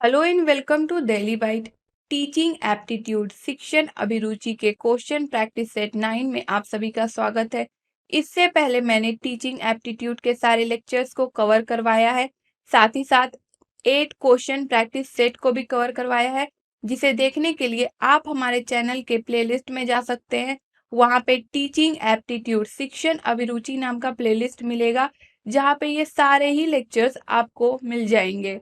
Hello and welcome to Delhi bite. Teaching aptitude शिक्षण अभिरुचि के क्वेश्चन प्रैक्टिस सेट 9 में आप सभी का स्वागत है। इससे पहले मैंने टीचिंग एप्टीट्यूड के सारे लेक्चर्स को कवर करवाया है, साथ ही साथ 8 क्वेश्चन प्रैक्टिस सेट को भी कवर करवाया है, जिसे देखने के लिए आप हमारे चैनल के प्लेलिस्ट में जा सकते हैं। वहाँ पे टीचिंग एप्टीट्यूड शिक्षण अभिरुचि नाम का प्लेलिस्ट मिलेगा, जहाँ पे ये सारे ही लेक्चर्स आपको मिल जाएंगे।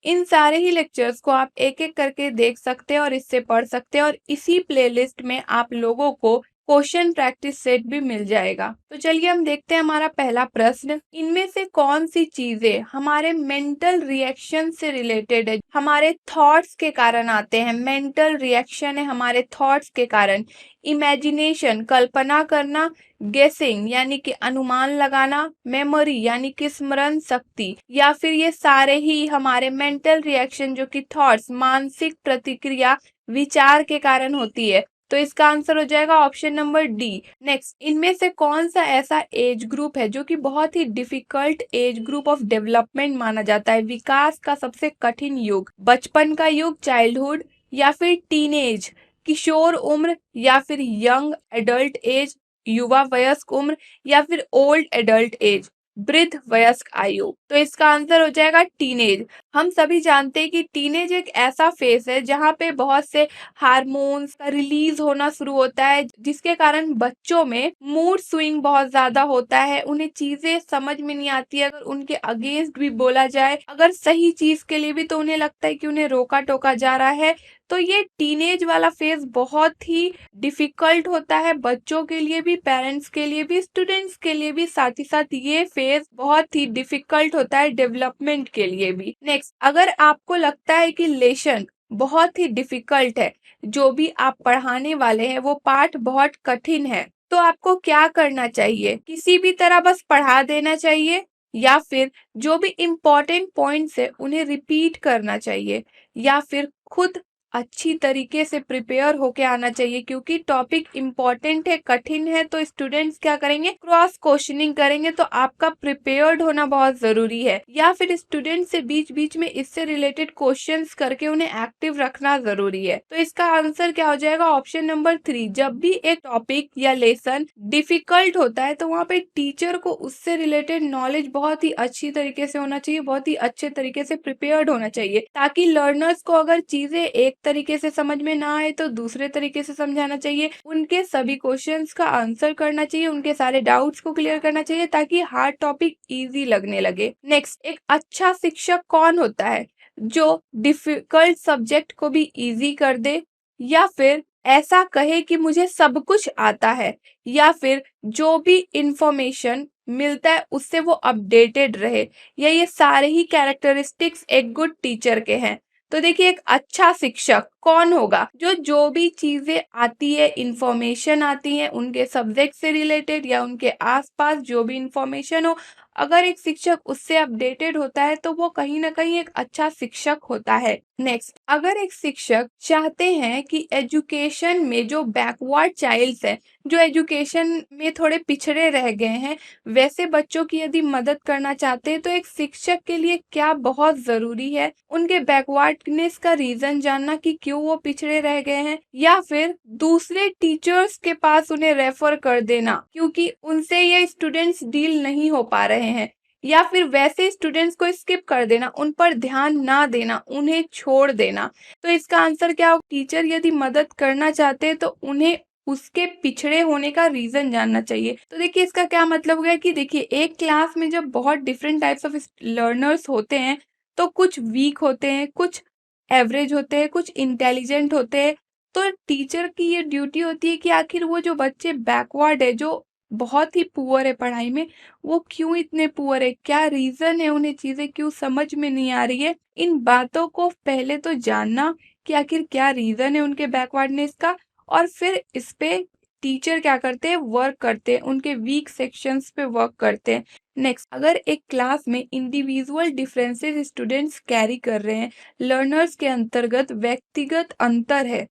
इन सारे ही लेक्चर्स को आप एक एक करके देख सकते हैं और इससे पढ़ सकते हैं, और इसी प्लेलिस्ट में आप लोगों को क्वेश्चन प्रैक्टिस सेट भी मिल जाएगा। तो चलिए हम देखते हैं हमारा पहला प्रश्न। इनमें से कौन सी चीजें हमारे मेंटल रिएक्शन से रिलेटेड है, हमारे थॉट्स के कारण आते हैं। मेंटल रिएक्शन है हमारे थॉट्स के कारण। इमेजिनेशन कल्पना करना, गेसिंग यानी कि अनुमान लगाना, मेमोरी यानी कि स्मरण शक्ति, या फिर ये सारे ही हमारे मेंटल रिएक्शन जो कि थॉट्स मानसिक प्रतिक्रिया विचार के कारण होती है। तो इसका आंसर हो जाएगा ऑप्शन नंबर डी। नेक्स्ट, इनमें से कौन सा ऐसा एज ग्रुप है जो कि बहुत ही difficult age group of development माना जाता है? विकास का सबसे कठिन युग, बचपन का युग चाइल्डहुड, या फिर टीनेज किशोर उम्र, या फिर यंग एडल्ट एज युवा वयस्क उम्र, या फिर ओल्ड एडल्ट एज वृद्ध वयस्क आयु। तो इसका आंसर हो जाएगा टीनेज। हम सभी जानते हैं कि टीनेज एक ऐसा फेज है जहाँ पे बहुत से हार्मोन्स का रिलीज होना शुरू होता है, जिसके कारण बच्चों में मूड स्विंग बहुत ज्यादा होता है। उन्हें चीजें समझ में नहीं आती है, अगर उनके अगेंस्ट भी बोला जाए, अगर सही चीज के लिए भी, तो उन्हें लगता है कि उन्हें रोका टोका जा रहा है। तो ये टीनेज वाला फेज बहुत ही डिफिकल्ट होता है, बच्चों के लिए भी, पेरेंट्स के लिए भी, स्टूडेंट्स के लिए भी। साथ ही साथ ये फेज बहुत ही डिफिकल्ट होता है डेवलपमेंट के लिए भी। नेक्स्ट, अगर आपको लगता है कि लेसन बहुत ही डिफिकल्ट है, जो भी आप पढ़ाने वाले हैं वो पाठ बहुत कठिन है, तो आपको क्या करना चाहिए? किसी भी तरह बस पढ़ा देना चाहिए, या फिर जो भी इम्पोर्टेंट पॉइंट्स है उन्हें रिपीट करना चाहिए, या फिर खुद अच्छी तरीके से प्रिपेयर होके आना चाहिए? क्योंकि टॉपिक इम्पोर्टेंट है, कठिन है, तो स्टूडेंट्स क्या करेंगे? क्रॉस क्वेश्चनिंग करेंगे। तो आपका प्रिपेयर्ड होना बहुत जरूरी है, या फिर स्टूडेंट से बीच बीच में इससे रिलेटेड क्वेश्चंस करके उन्हें एक्टिव रखना जरूरी है। तो इसका आंसर क्या हो जाएगा? Option number 3। जब भी एक टॉपिक या लेसन डिफिकल्ट होता है, तो वहाँ पे टीचर को उससे रिलेटेड नॉलेज बहुत ही अच्छी तरीके से होना चाहिए, बहुत ही अच्छे तरीके से प्रिपेयर्ड होना चाहिए, ताकि लर्नर्स को अगर चीजें एक तरीके से समझ में ना आए तो दूसरे तरीके से समझाना चाहिए, उनके सभी क्वेश्चंस का आंसर करना चाहिए, उनके सारे डाउट्स को क्लियर करना चाहिए, ताकि हार्ड टॉपिक इजी लगने लगे। नेक्स्ट, एक अच्छा शिक्षक कौन होता है जो डिफिकल्ट सब्जेक्ट को भी इजी कर दे, या फिर ऐसा कहे कि मुझे सब कुछ आता है, या फिर जो भी इंफॉर्मेशन मिलता है उससे वो अपडेटेड रहे, या ये सारे ही कैरेक्टरिस्टिक्स एक गुड टीचर के हैं? तो देखिए, एक अच्छा शिक्षक कौन होगा? जो भी चीजें आती है, इंफॉर्मेशन आती है उनके सब्जेक्ट से रिलेटेड या उनके आसपास जो भी इंफॉर्मेशन हो, अगर एक शिक्षक उससे अपडेटेड होता है तो वो कहीं ना कहीं एक अच्छा शिक्षक होता है। नेक्स्ट, अगर एक शिक्षक चाहते हैं कि एजुकेशन में जो बैकवर्ड चाइल्ड्स हैं, जो एजुकेशन में थोड़े पिछड़े रह गए हैं, वैसे बच्चों की यदि मदद करना चाहते हैं, तो एक शिक्षक के लिए क्या बहुत जरूरी है? उनके बैकवर्डनेस का रीजन जानना कि क्यों वो पिछड़े रह गए हैं, या फिर दूसरे टीचर्स के पास उन्हें रेफर कर देना क्योंकि उनसे ये स्टूडेंट्स डील नहीं हो पा रहे हैं, या फिर वैसे स्टूडेंट्स को स्किप कर देना, उन पर ध्यान ना देना, उन्हें छोड़ देना? तो इसका आंसर क्या होगा? टीचर यदि मदद करना चाहते हैं तो उन्हें उसके पिछड़े होने का रीजन जानना चाहिए। तो देखिए, इसका क्या मतलब हो गया कि देखिए, एक क्लास में जब बहुत डिफरेंट टाइप्स ऑफ लर्नर्स होते हैं, तो कुछ वीक होते हैं, कुछ एवरेज होते हैं, कुछ इंटेलिजेंट होते हैं। तो टीचर की ये ड्यूटी होती है कि आखिर वो जो बच्चे बैकवर्ड है, जो बहुत ही पुअर है पढ़ाई में, वो क्यों इतने पुअर है, क्या रीजन है, उन्हें चीजें क्यों समझ में नहीं आ रही है, इन बातों को पहले तो जानना कि आखिर क्या रीजन है उनके बैकवर्डनेस का, और फिर इस पे टीचर क्या करते हैं? वर्क करते हैं, उनके वीक सेक्शंस पे वर्क करते हैं। नेक्स्ट, अगर एक क्लास में इंडिविजुअल डिफरेंसेस स्टूडेंट्स कैरी कर रहे हैं, लर्नर्स के अंतर्गत व्यक्तिगत अंतर है,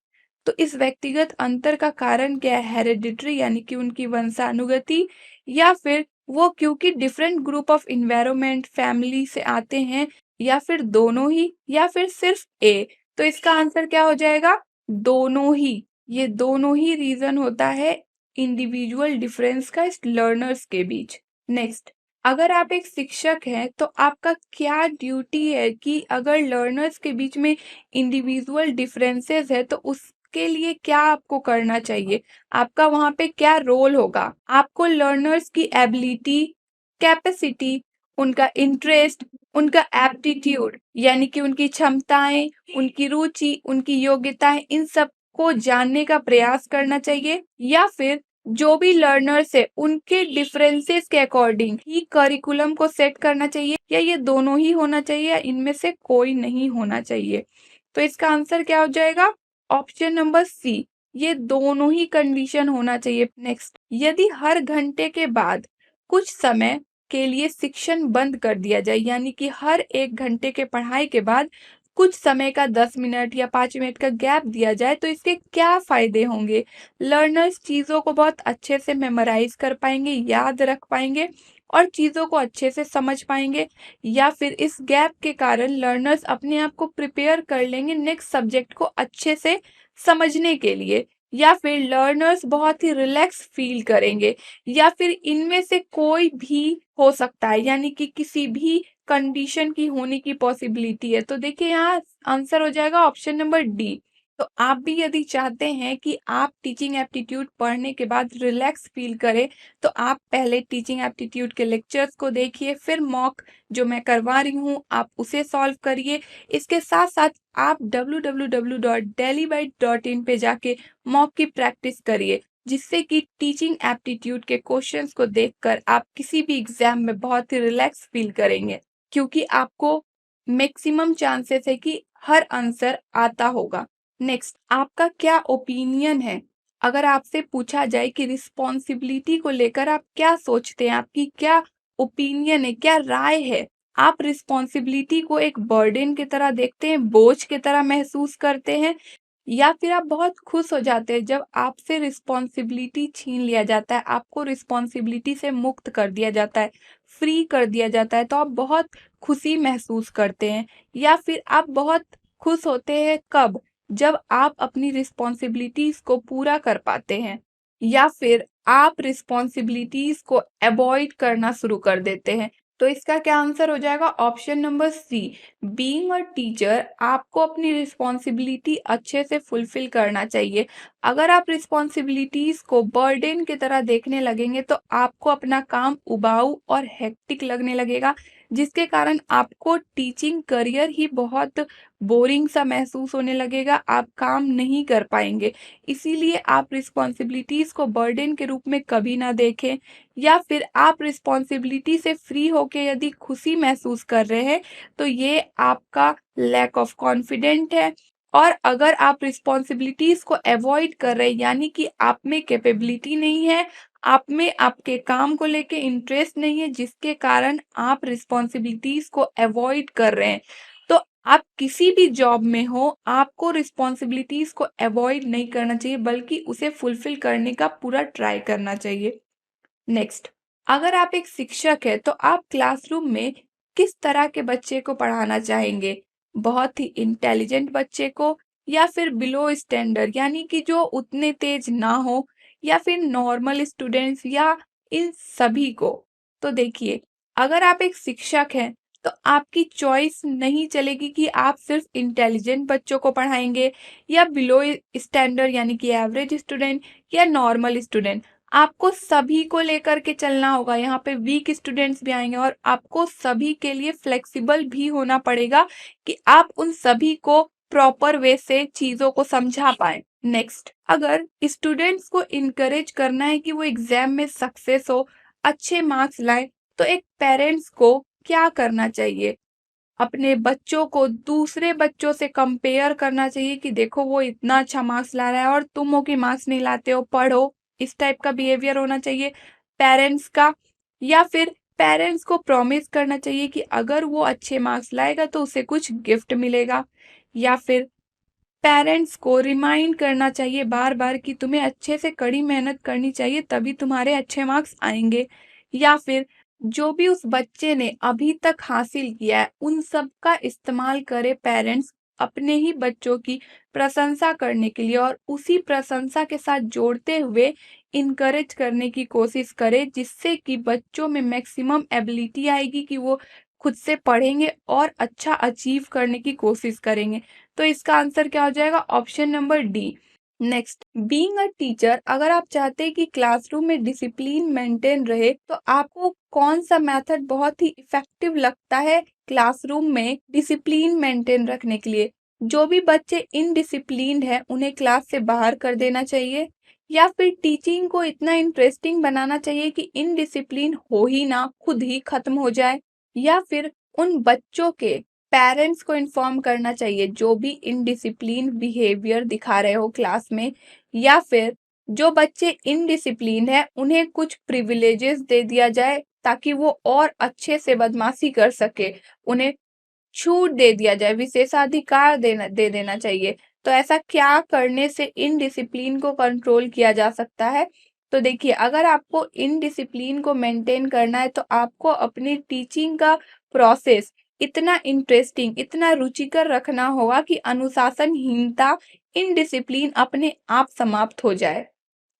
तो इस व्यक्तिगत अंतर का कारण क्या है? हेरेडिटरी यानी कि उनकी वंशानुगति, या फिर वो क्योंकि different group of environment family से आते हैं, या फिर दोनों ही, या फिर सिर्फ ए? तो इसका आंसर क्या हो जाएगा? दोनों ही। ये दोनों ही रीजन होता है इंडिविजुअल डिफरेंस का इस लर्नर्स के बीच। नेक्स्ट, अगर आप एक शिक्षक हैं तो आपका क्या ड्यूटी है कि अगर लर्नर्स के बीच में इंडिविजुअल डिफरेंसेस है तो उसके लिए क्या आपको करना चाहिए? आपका वहां पे क्या रोल होगा? आपको लर्नर्स की एबिलिटी, कैपेसिटी, उनका इंटरेस्ट, उनका एप्टीट्यूड यानी कि उनकी क्षमताएं, उनकी रुचि, उनकी योग्यताएं, इन सब को जानने का प्रयास करना चाहिए, या फिर जो भी लर्नर्स है उनके डिफरेंसेस के अकॉर्डिंग ही करिकुलम को सेट करना चाहिए, या ये दोनों ही होना चाहिए, या इनमें से कोई नहीं होना चाहिए? तो इसका आंसर क्या हो जाएगा? ऑप्शन नंबर सी, ये दोनों ही कंडीशन होना चाहिए। नेक्स्ट, यदि हर घंटे के बाद कुछ समय के लिए शिक्षण बंद कर दिया जाए, यानी कि हर 1 घंटे के पढ़ाई के बाद कुछ समय का 10 मिनट या 5 मिनट का गैप दिया जाए, तो इसके क्या फायदे होंगे? लर्नर्स चीजों को बहुत अच्छे से मेमोराइज कर पाएंगे, याद रख पाएंगे और चीजों को अच्छे से समझ पाएंगे, या फिर इस गैप के कारण लर्नर्स अपने आप को प्रिपेयर कर लेंगे नेक्स्ट सब्जेक्ट को अच्छे से समझने के लिए, या फिर लर्नर्स बहुत ही रिलैक्स फील करेंगे, या फिर इनमें से कोई भी हो सकता है, यानी कि किसी भी कंडीशन की होने की पॉसिबिलिटी है। तो देखिए यहाँ आंसर हो जाएगा ऑप्शन नंबर डी। तो आप भी यदि चाहते हैं कि आप टीचिंग एप्टीट्यूड पढ़ने के बाद रिलैक्स फील करें, तो आप पहले टीचिंग एप्टीट्यूड के लेक्चर्स को देखिए, फिर मॉक जो मैं करवा रही हूँ आप उसे सॉल्व करिए। इसके साथ साथ आप www.delhibyte.in पे जाके मॉक की प्रैक्टिस करिए, जिससे कि टीचिंग एप्टीट्यूड के क्वेश्चंस को देखकर आप किसी भी एग्जाम में बहुत ही रिलैक्स फील करेंगे, क्योंकि आपको मैक्सिमम चांसेस है कि हर आंसर आता होगा। नेक्स्ट, आपका क्या ओपिनियन है? अगर आपसे पूछा जाए कि रिस्पॉन्सिबिलिटी को लेकर आप क्या सोचते हैं, आपकी क्या ओपिनियन है, क्या राय है? आप रिस्पॉन्सिबिलिटी को एक बर्डन की तरह देखते हैं, बोझ की तरह महसूस करते हैं, या फिर आप बहुत खुश हो जाते हैं जब आपसे रिस्पॉन्सिबिलिटी छीन लिया जाता है, आपको रिस्पॉन्सिबिलिटी से मुक्त कर दिया जाता है, फ्री कर दिया जाता है, तो आप बहुत खुशी महसूस करते हैं, या फिर आप बहुत खुश होते हैं कब? जब आप अपनी रिस्पॉन्सिबिलिटीज को पूरा कर पाते हैं, या फिर आप रिस्पॉन्सिबिलिटीज को अवॉइड करना शुरू कर देते हैं। तो इसका क्या आंसर हो जाएगा? Option number C. Being a teacher, आपको अपनी रिस्पॉन्सिबिलिटी अच्छे से फुलफिल करना चाहिए। अगर आप रिस्पॉन्सिबिलिटीज को बर्डन की तरह देखने लगेंगे तो आपको अपना काम उबाऊ और हेक्टिक लगने लगेगा, जिसके कारण आपको टीचिंग करियर ही बहुत बोरिंग सा महसूस होने लगेगा, आप काम नहीं कर पाएंगे। इसीलिए आप रिस्पॉन्सिबिलिटीज को बर्डन के रूप में कभी ना देखें, या फिर आप रिस्पॉन्सिबिलिटी से फ्री होके यदि खुशी महसूस कर रहे हैं तो ये आपका लैक ऑफ कॉन्फिडेंट है। और अगर आप रिस्पॉन्सिबिलिटीज को अवॉइड कर रहे हैं, यानी कि आप में कैपेबिलिटी नहीं है, आप में आपके काम को लेके इंटरेस्ट नहीं है, जिसके कारण आप रिस्पॉन्सिबिलिटीज को अवॉइड कर रहे हैं, तो आप किसी भी जॉब में हो आपको रिस्पॉन्सिबिलिटीज को अवॉइड नहीं करना चाहिए, बल्कि उसे फुलफिल करने का पूरा ट्राई करना चाहिए। नेक्स्ट, अगर आप एक शिक्षक है तो आप क्लासरूम में किस तरह के बच्चे को पढ़ाना चाहेंगे? बहुत ही इंटेलिजेंट बच्चे को, या फिर बिलो स्टैंडर्ड यानी कि जो उतने तेज ना हो, या फिर नॉर्मल स्टूडेंट्स, या इन सभी को? तो देखिए, अगर आप एक शिक्षक हैं तो आपकी चॉइस नहीं चलेगी कि आप सिर्फ इंटेलिजेंट बच्चों को पढ़ाएंगे, या बिलो स्टैंडर्ड यानी कि एवरेज स्टूडेंट, या नॉर्मल स्टूडेंट। आपको सभी को लेकर के चलना होगा, यहाँ पे वीक स्टूडेंट्स भी आएंगे, और आपको सभी के लिए फ्लेक्सिबल भी होना पड़ेगा कि आप उन सभी को प्रॉपर वे से चीजों को समझा पाए। नेक्स्ट, अगर स्टूडेंट्स को इनकरेज करना है कि वो एग्जाम में सक्सेस हो, अच्छे मार्क्स लाए, तो एक पेरेंट्स को क्या करना चाहिए? अपने बच्चों को दूसरे बच्चों से कंपेयर करना चाहिए कि देखो वो इतना अच्छा मार्क्स ला रहा है और तुम हो कि मार्क्स नहीं लाते हो, पढ़ो। इस टाइप का बिहेवियर होना चाहिए पेरेंट्स का। या फिर पेरेंट्स को प्रॉमिस करना चाहिए कि अगर वो अच्छे मार्क्स लाएगा तो उसे कुछ गिफ्ट मिलेगा। या फिर पेरेंट्स को रिमाइंड करना चाहिए बार बार कि तुम्हें अच्छे से कड़ी मेहनत करनी चाहिए, तभी तुम्हारे अच्छे मार्क्स आएंगे। या फिर जो भी उस बच्चे ने अभी तक हासिल किया है, उन सब का इस्तेमाल करे पेरेंट्स अपने ही बच्चों की प्रशंसा करने के लिए, और उसी प्रशंसा के साथ जोड़ते हुए इनकरेज करने की कोशिश करे, जिससे कि बच्चों में मैक्सिमम एबिलिटी आएगी कि वो खुद से पढ़ेंगे और अच्छा अचीव करने की कोशिश करेंगे। तो इसका आंसर क्या हो जाएगा? Option number D. Next, being a teacher, अगर आप चाहते हैं कि क्लासरूम में डिसिप्लिन मेंटेन रहे, तो आपको कौन सा मेथड बहुत ही इफेक्टिव लगता है क्लासरूम में डिसिप्लिन मेंटेन रखने के लिए? जो भी बच्चे इनडिसिप्लिन्ड है उन्हें क्लास से बाहर कर देना चाहिए, या फिर टीचिंग को इतना इंटरेस्टिंग बनाना चाहिए कि इनडिसिप्लिन हो ही ना, खुद ही खत्म हो जाए, या फिर उन बच्चों के पेरेंट्स को इन्फॉर्म करना चाहिए जो भी इनडिसिप्लिन बिहेवियर दिखा रहे हो क्लास में, या फिर जो बच्चे इनडिसिप्लिन है उन्हें कुछ प्रिविलेजेस दे दिया जाए ताकि वो और अच्छे से बदमाशी कर सके, उन्हें छूट दे दिया जाए, विशेषाधिकार दे देना चाहिए। तो ऐसा क्या करने से इनडिसिप्लिन को कंट्रोल किया जा सकता है? तो देखिए, अगर आपको इनडिसिप्लिन को मेंटेन करना है तो आपको अपनी टीचिंग का प्रोसेस इतना इंटरेस्टिंग, इतना रुचिकर रखना होगा कि अनुशासनहीनता, इनडिसिप्लिन अपने आप समाप्त हो जाए।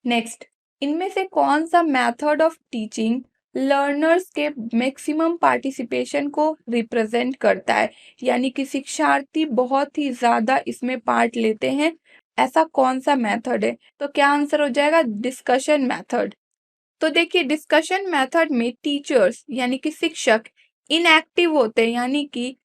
नेक्स्ट, इनमें से कौन सा मेथड ऑफ टीचिंग लर्नर्स के मैक्सिमम पार्टिसिपेशन को रिप्रेजेंट करता है, यानी कि शिक्षार्थी बहुत ही ज्यादा इसमें पार्ट लेते हैं, ऐसा कौन सा मेथड है? तो क्या आंसर हो जाएगा? Discussion method. तो देखिए, डिस्कशन मेथड में टीचर्स यानी कि शिक्षक इनएक्टिव होते हैं, यानी कि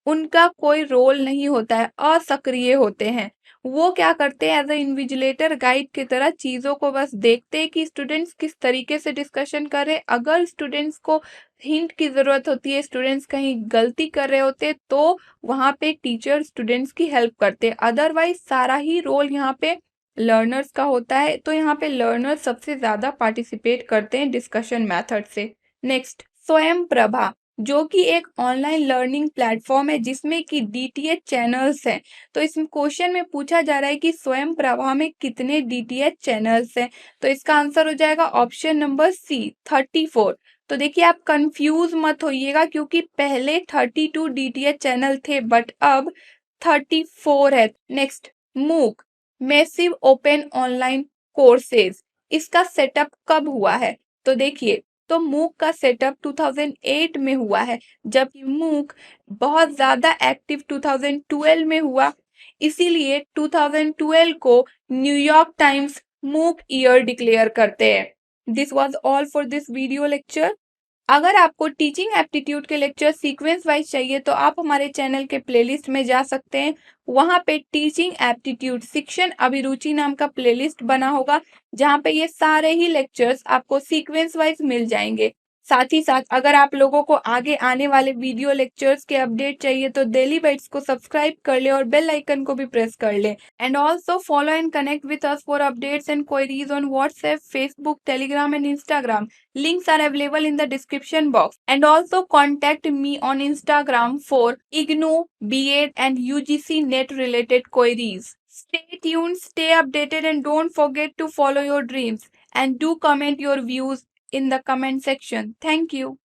उनका कोई रोल नहीं होता है, असक्रिय होते हैं। वो क्या करते हैं? एज अ इन्विजिलेटर गाइड की तरह चीजों को बस देखते हैं कि स्टूडेंट्स किस तरीके से डिस्कशन कर रहे हैं। अगर स्टूडेंट्स को हिंट की जरूरत होती है, स्टूडेंट्स कहीं गलती कर रहे होते हैं, तो वहां पे टीचर स्टूडेंट्स की हेल्प करते हैं। अदरवाइज सारा ही रोल यहाँ पे लर्नर्स का होता है। तो यहाँ पे लर्नर्स सबसे ज्यादा पार्टिसिपेट करते हैं डिस्कशन मेथड से। नेक्स्ट, स्वयं प्रभा, जो कि एक ऑनलाइन लर्निंग प्लेटफॉर्म है जिसमें कि डीटीएच चैनल्स हैं। तो इस क्वेश्चन में पूछा जा रहा है कि स्वयं प्रभा में कितने डीटीएच चैनल्स हैं? तो इसका आंसर हो जाएगा ऑप्शन नंबर सी, 34। तो देखिए, आप कंफ्यूज मत होइएगा क्योंकि पहले 32 डीटीएच चैनल थे बट अब 34 है। नेक्स्ट, मूक, मैसिव ओपन ऑनलाइन कोर्सेज, इसका सेटअप कब हुआ है? तो देखिए, तो मूक का सेटअप 2008 में हुआ है, जबकि मूक बहुत ज्यादा एक्टिव 2012 में हुआ। इसीलिए 2012 को न्यूयॉर्क टाइम्स मूक ईयर डिक्लेयर करते हैं। This was all for this video lecture. अगर आपको टीचिंग एप्टीट्यूड के लेक्चर सीक्वेंस वाइज चाहिए तो आप हमारे चैनल के प्लेलिस्ट में जा सकते हैं। वहां पे टीचिंग एप्टीट्यूड शिक्षण अभिरुचि नाम का प्लेलिस्ट बना होगा, जहां पे ये सारे ही लेक्चर्स आपको सीक्वेंस वाइज मिल जाएंगे। साथ ही साथ अगर आप लोगों को आगे आने वाले वीडियो लेक्चर्स के अपडेट चाहिए तो डेली बाइट्स को सब्सक्राइब कर ले और बेल आइकन को भी प्रेस कर ले। And also follow and connect with us for updates and queries on WhatsApp, Facebook, Telegram and Instagram. Links are available in the description box. And also contact me on Instagram for IGNOU, B.Ed and UGC NET related queries. Stay tuned, stay updated, and don't forget to follow your dreams. And do comment your views in the comment section. Thank you.